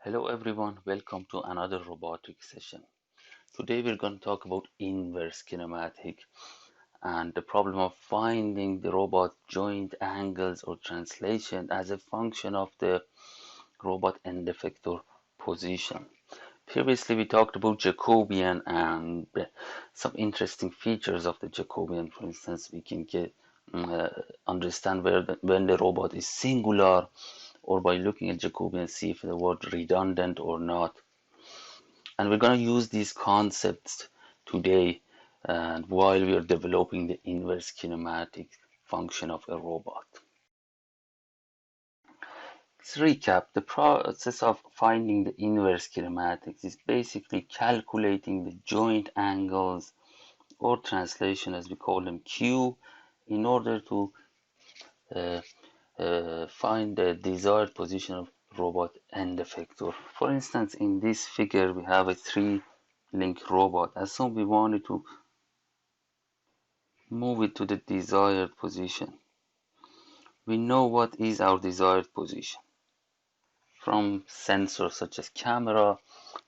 Hello everyone, welcome to another robotics session. Today we're going to talk about inverse kinematic and the problem of finding the robot joint angles or translation as a function of the robot end effector position. Previously we talked about Jacobian and some interesting features of the Jacobian. For instance, we can understand when the robot is singular, or by looking at Jacobian see if the word redundant or not. And we're going to use these concepts today and while we are developing the inverse kinematic function of a robot. Let's recap. The process of finding the inverse kinematics is basically calculating the joint angles or translation, as we call them, Q, in order to uh, find the desired position of robot end effector. For instance, in this figure we have a 3-link robot. Assume we wanted to move it to the desired position. We know what is our desired position. From sensors such as camera,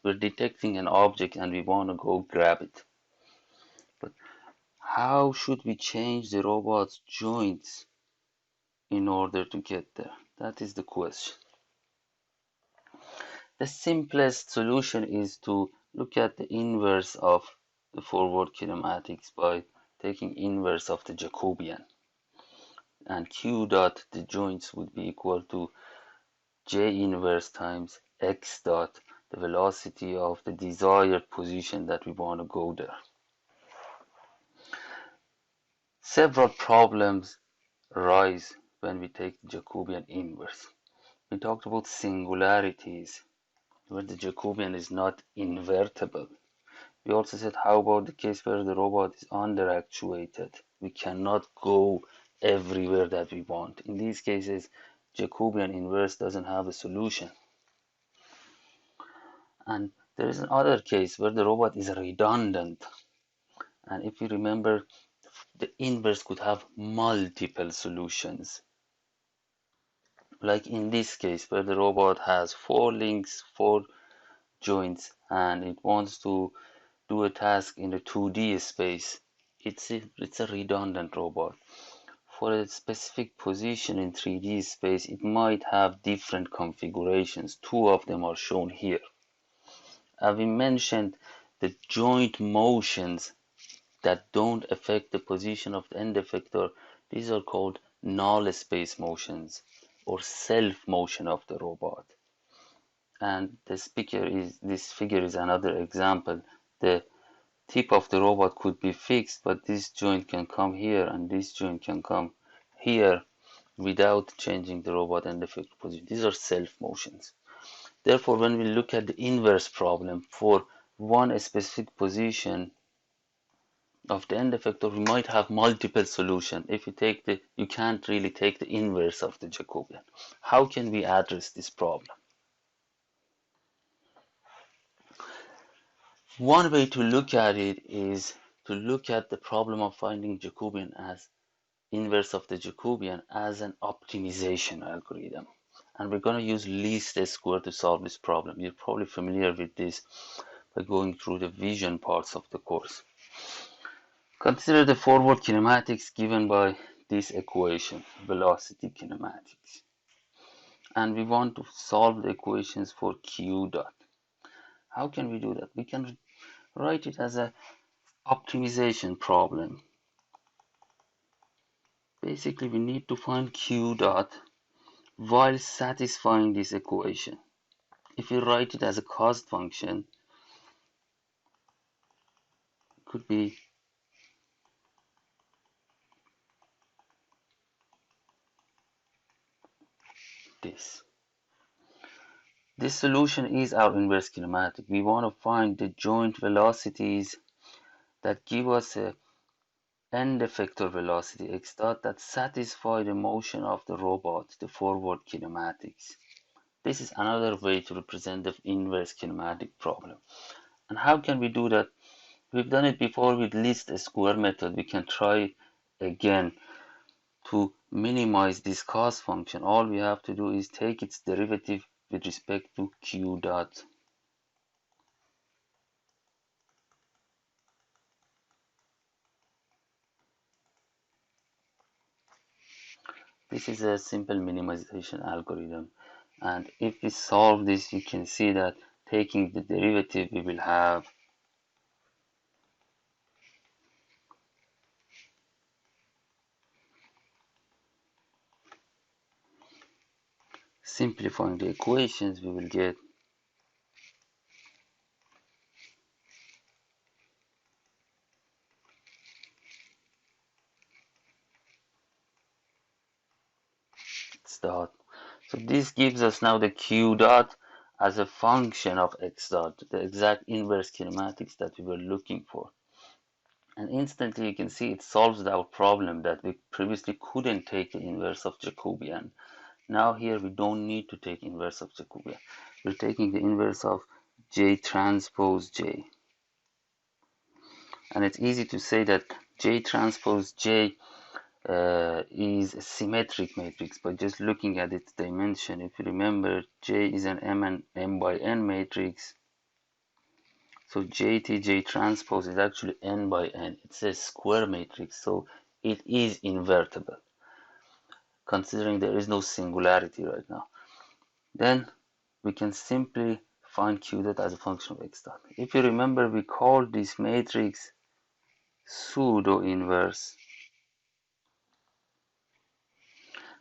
we're detecting an object and we want to go grab it. But how should we change the robot's joints in order to get there? That is the question. The simplest solution is to look at the inverse of the forward kinematics by taking inverse of the Jacobian. And Q dot, the joints, would be equal to J inverse times X dot, the velocity of the desired position that we want to go there. Several problems arise when we take the Jacobian inverse. We talked about singularities, where the Jacobian is not invertible. We also said, how about the case where the robot is underactuated? We cannot go everywhere that we want. In these cases, Jacobian inverse doesn't have a solution. And there is another case where the robot is redundant. And if you remember, the inverse could have multiple solutions. Like in this case, where the robot has 4 links, 4 joints, and it wants to do a task in a 2D space. It's a redundant robot. For a specific position in 3D space, it might have different configurations. 2 of them are shown here. As we mentioned, the joint motions that don't affect the position of the end effector, these are called null space motions or self motion of the robot. And this figure is another example. The tip of the robot could be fixed, but this joint can come here and this joint can come here without changing the robot end effector position. These are self motions. Therefore, when we look at the inverse problem for one specific position of the end effector, we might have multiple solutions. If you can't really take the inverse of the Jacobian. How can we address this problem? One way to look at it is to look at the problem of finding Jacobian as inverse of the Jacobian as an optimization algorithm. And we're going to use least square to solve this problem. You're probably familiar with this by going through the vision parts of the course. Consider the forward kinematics given by this equation, velocity kinematics. And we want to solve the equations for Q dot. How can we do that? We can write it as an optimization problem. Basically, we need to find Q dot while satisfying this equation. If you write it as a cost function, it could be this. This solution is our inverse kinematic. We want to find the joint velocities that give us a end effector velocity x dot that satisfy the motion of the robot, the forward kinematics. This is another way to represent the inverse kinematic problem. And how can we do that? We've done it before with least square method. We can try again. To minimize this cost function, all we have to do is take its derivative with respect to Q dot. This is a simple minimization algorithm, and if we solve this, you can see that taking the derivative, we will have simplifying the equations, we will get x dot. So this gives us now the Q dot as a function of x dot, the exact inverse kinematics that we were looking for. And instantly you can see it solves our problem that we previously couldn't take the inverse of Jacobian. Now here we don't need to take inverse of Jacobian. We're taking the inverse of J transpose J. And it's easy to say that J transpose J is a symmetric matrix by just looking at its dimension. If you remember, J is an M by N matrix. So J transpose is actually N by N. It's a square matrix, so it is invertible, considering there is no singularity right now. Then we can simply find Q dot as a function of x dot. If you remember, we called this matrix pseudo-inverse.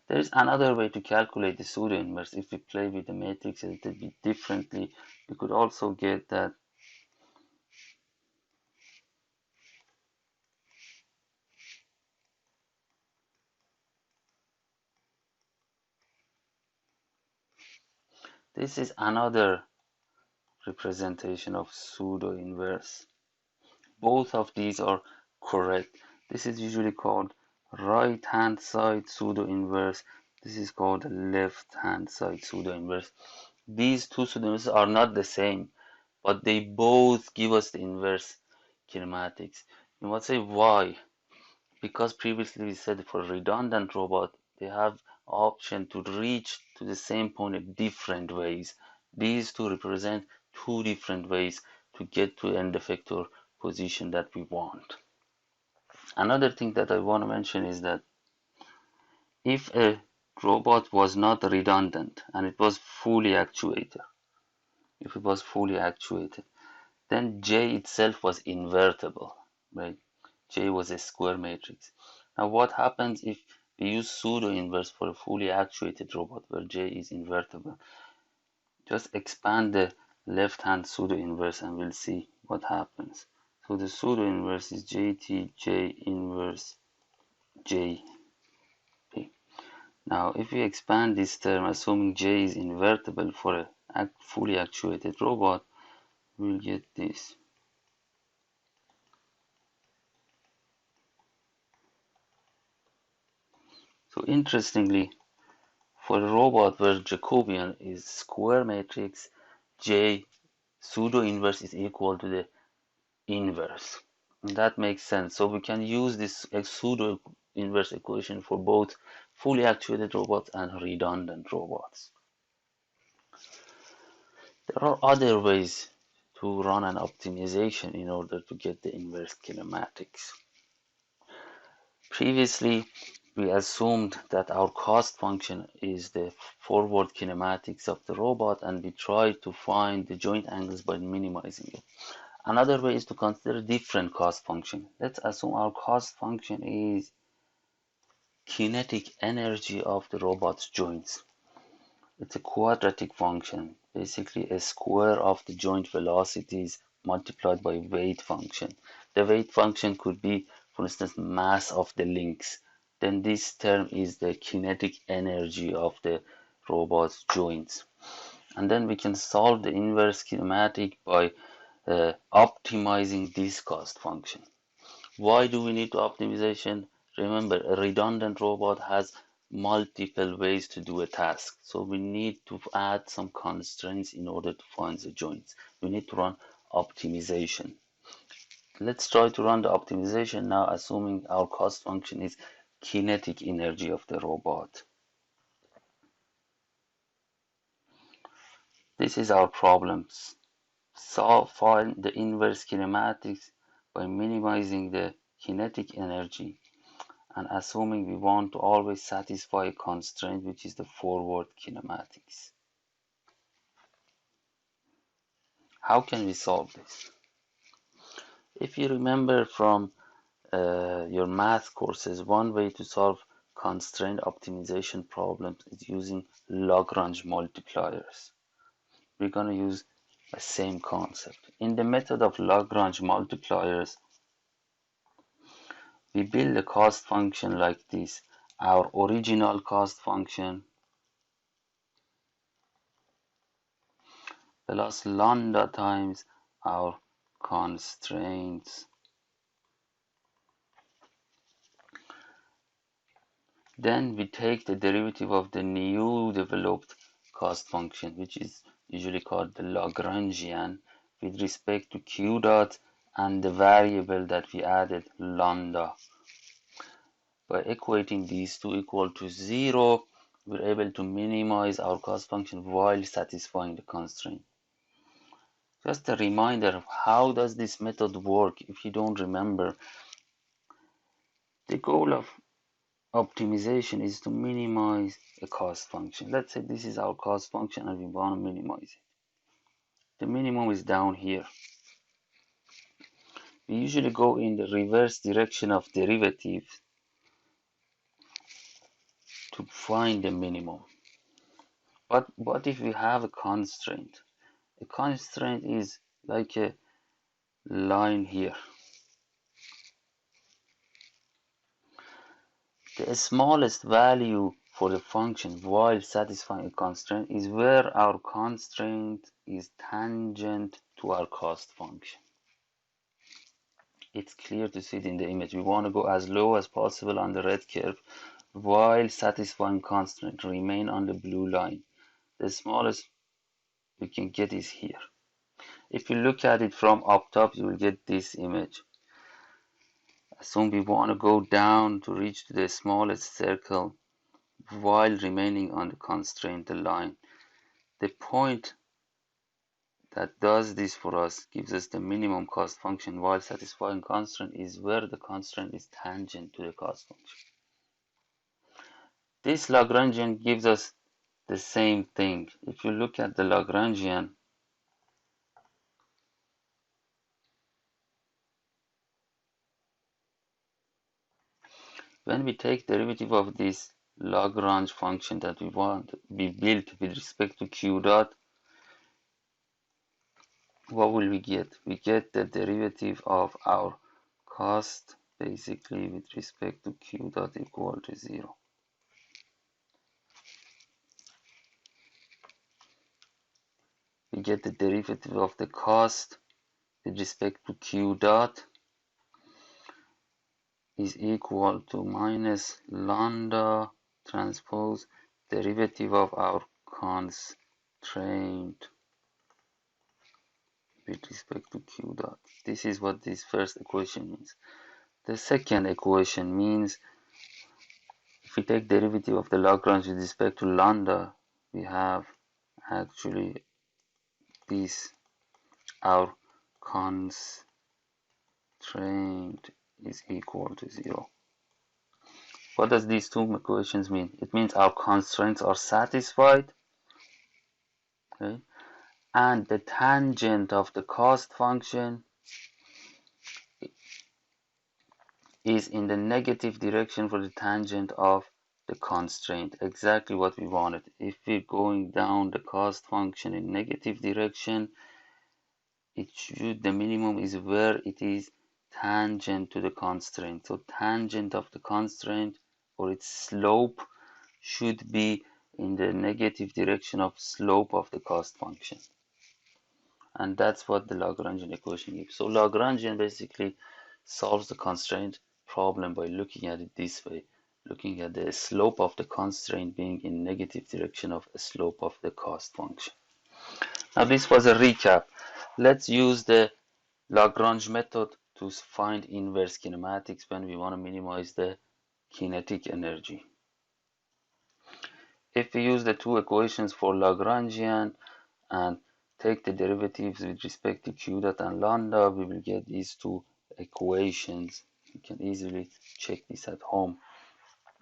There is another way to calculate the pseudo-inverse. If we play with the matrix a little bit differently, we could also get that this is another representation of pseudo-inverse. Both of these are correct. This is usually called right-hand side pseudo-inverse. This is called left-hand side pseudo-inverse. These two pseudo-inverses are not the same, but they both give us the inverse kinematics. You might say why? Because previously we said for redundant robot, they have option to reach to the same point in different ways. These two represent two different ways to get to end effector position that we want. Another thing that I want to mention is that if a robot was not redundant and it was fully actuated, if it was fully actuated, then J itself was invertible, right? J was a square matrix. Now what happens if we use pseudo-inverse for a fully actuated robot where J is invertible? Just expand the left-hand pseudo-inverse and we'll see what happens. So the pseudo-inverse is JT J inverse J. Now if we expand this term, assuming J is invertible for a fully actuated robot, we'll get this. So interestingly, for a robot where Jacobian is square matrix, J pseudo-inverse is equal to the inverse. And that makes sense. So we can use this pseudo-inverse equation for both fully actuated robots and redundant robots. There are other ways to run an optimization in order to get the inverse kinematics. Previously, we assumed that our cost function is the forward kinematics of the robot and we tried to find the joint angles by minimizing it. Another way is to consider different cost function. Let's assume our cost function is kinetic energy of the robot's joints. It's a quadratic function, basically a square of the joint velocities multiplied by weight function. The weight function could be, for instance, mass of the links. Then this term is the kinetic energy of the robot's joints. And then we can solve the inverse kinematic by optimizing this cost function. Why do we need to optimization? Remember, a redundant robot has multiple ways to do a task. So we need to add some constraints in order to find the joints. We need to run optimization. Let's try to run the optimization now, assuming our cost function is kinetic energy of the robot. This is our problem. Find the inverse kinematics by minimizing the kinetic energy and assuming we want to always satisfy a constraint, which is the forward kinematics. How can we solve this? If you remember from your math courses, one way to solve constraint optimization problems is using Lagrange multipliers. We're going to use the same concept. In the method of Lagrange multipliers, we build a cost function like this. Our original cost function plus lambda times our constraints. Then we take the derivative of the new developed cost function, which is usually called the Lagrangian, with respect to q dot and the variable that we added, lambda. By equating these two equal to 0, we're able to minimize our cost function while satisfying the constraint. Just a reminder of how does this method work if you don't remember. The goal of optimization is to minimize a cost function. Let's say this is our cost function and we want to minimize it. The minimum is down here. We usually go in the reverse direction of derivative to find the minimum. But what if we have a constraint? A constraint is like a line here. The smallest value for the function while satisfying a constraint is where our constraint is tangent to our cost function. It's clear to see it in the image. We want to go as low as possible on the red curve while satisfying constraint remain on the blue line. The smallest we can get is here. If you look at it from up top, you will get this image. Assume we want to go down to reach to the smallest circle while remaining on the constraint line. The point that does this for us, gives us the minimum cost function while satisfying constraint, is where the constraint is tangent to the cost function. This Lagrangian gives us the same thing. If you look at the Lagrangian, when we take derivative of this Lagrange function that we want to be built with respect to q dot, what will we get? We get the derivative of our cost basically with respect to q dot equal to 0. We get the derivative of the cost with respect to q dot is equal to minus lambda transpose derivative of our constraint with respect to q dot. This is what this first equation means. The second equation means if we take derivative of the Lagrange with respect to lambda, we have actually this, our constraint is equal to 0. What does these two equations mean? It means our constraints are satisfied, okay? And the tangent of the cost function is in the negative direction for the tangent of the constraint. Exactly what we wanted. If we're going down the cost function in negative direction, the minimum is where it is tangent to the constraint. So tangent of the constraint, or its slope, should be in the negative direction of slope of the cost function. And that's what the Lagrangian equation gives. So Lagrangian basically solves the constraint problem by looking at it this way, looking at the slope of the constraint being in negative direction of the slope of the cost function. Now this was a recap. Let's use the Lagrange method to find inverse kinematics when we want to minimize the kinetic energy. If we use the two equations for Lagrangian and take the derivatives with respect to q dot and lambda, we will get these two equations. You can easily check this at home.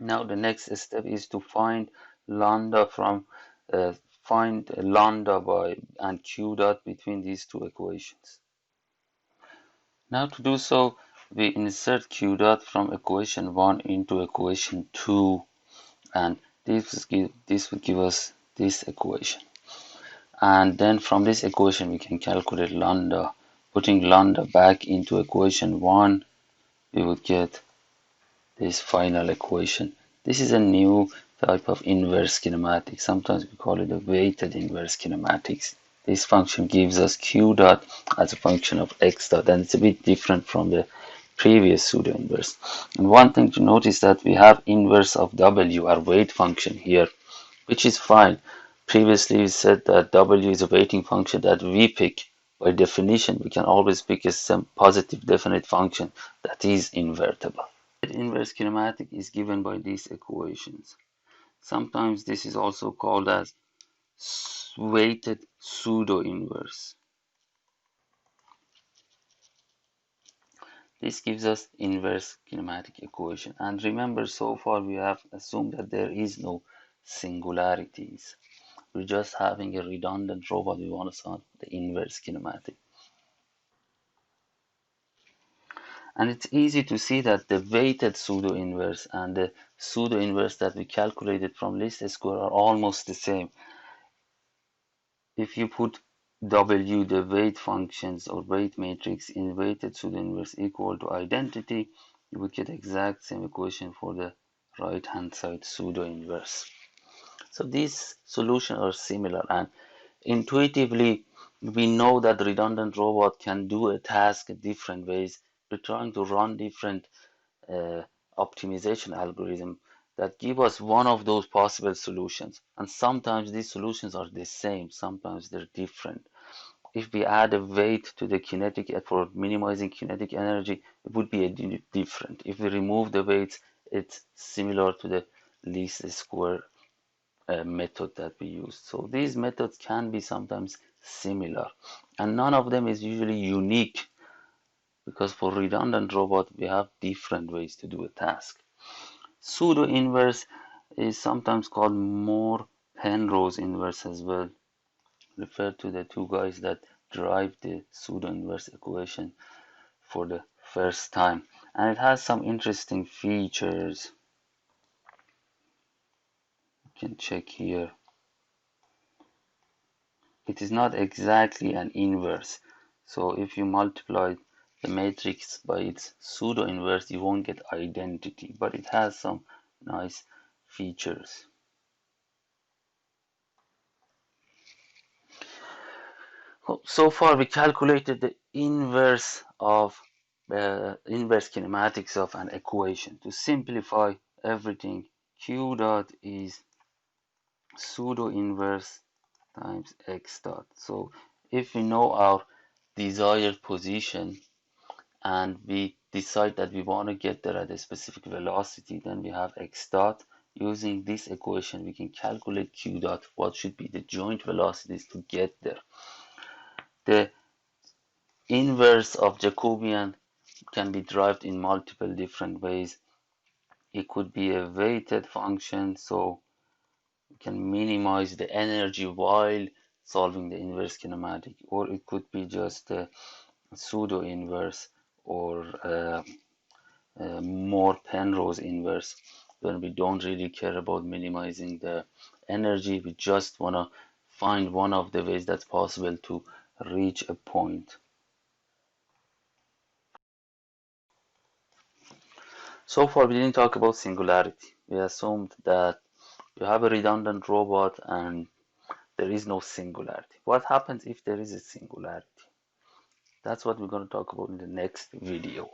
Now the next step is to find lambda from find lambda by and q dot between these two equations. Now to do so, we insert q dot from equation 1 into equation 2, and this will give us this equation. And then from this equation we can calculate lambda. Putting lambda back into equation 1, we would get this final equation. This is a new type of inverse kinematics. Sometimes we call it a weighted inverse kinematics. This function gives us q dot as a function of x dot, and it's a bit different from the previous pseudo inverse. And one thing to notice that we have inverse of w, our weight function here, which is fine. Previously we said that w is a weighting function that we pick. By definition, we can always pick some positive definite function that is invertible. The inverse kinematic is given by these equations. Sometimes this is also called as weighted pseudo-inverse. This gives us inverse kinematic equation. And remember, so far we have assumed that there is no singularities. We're just having a redundant robot. We want to solve the inverse kinematic. And it's easy to see that the weighted pseudo-inverse and the pseudo-inverse that we calculated from least square are almost the same. If you put W, the weight functions or weight matrix, in weighted pseudo-inverse equal to identity, you would get exact same equation for the right hand side pseudo-inverse. So these solutions are similar, and intuitively we know that the redundant robot can do a task in different ways. We're trying to run different optimization algorithm that give us one of those possible solutions, and sometimes these solutions are the same, sometimes they're different. If we add a weight to the kinetic for minimizing kinetic energy, it would be different. If we remove the weights, it's similar to the least square method that we use. So these methods can be sometimes similar, and none of them is usually unique, because for redundant robot we have different ways to do a task. Pseudo inverse is sometimes called more Penrose inverse as well, referred to the two guys that derived the pseudo inverse equation for the first time, and it has some interesting features. You can check here. It is not exactly an inverse, so if you multiply the matrix by its pseudo inverse you won't get identity, but it has some nice features. So far we calculated the inverse of inverse kinematics of an equation. To simplify everything, q dot is pseudo inverse times x dot. So if we know our desired position and we decide that we want to get there at a specific velocity, then we have x dot. Using this equation we can calculate q dot, what should be the joint velocities to get there. The inverse of Jacobian can be derived in multiple different ways. It could be a weighted function, so you can minimize the energy while solving the inverse kinematic, or it could be just a pseudo inverse or more Penrose inverse, when we don't really care about minimizing the energy. We just want to find one of the ways that's possible to reach a point. So far we didn't talk about singularity. We assumed that you have a redundant robot and there is no singularity. What happens if there is a singularity? That's what we're going to talk about in the next video.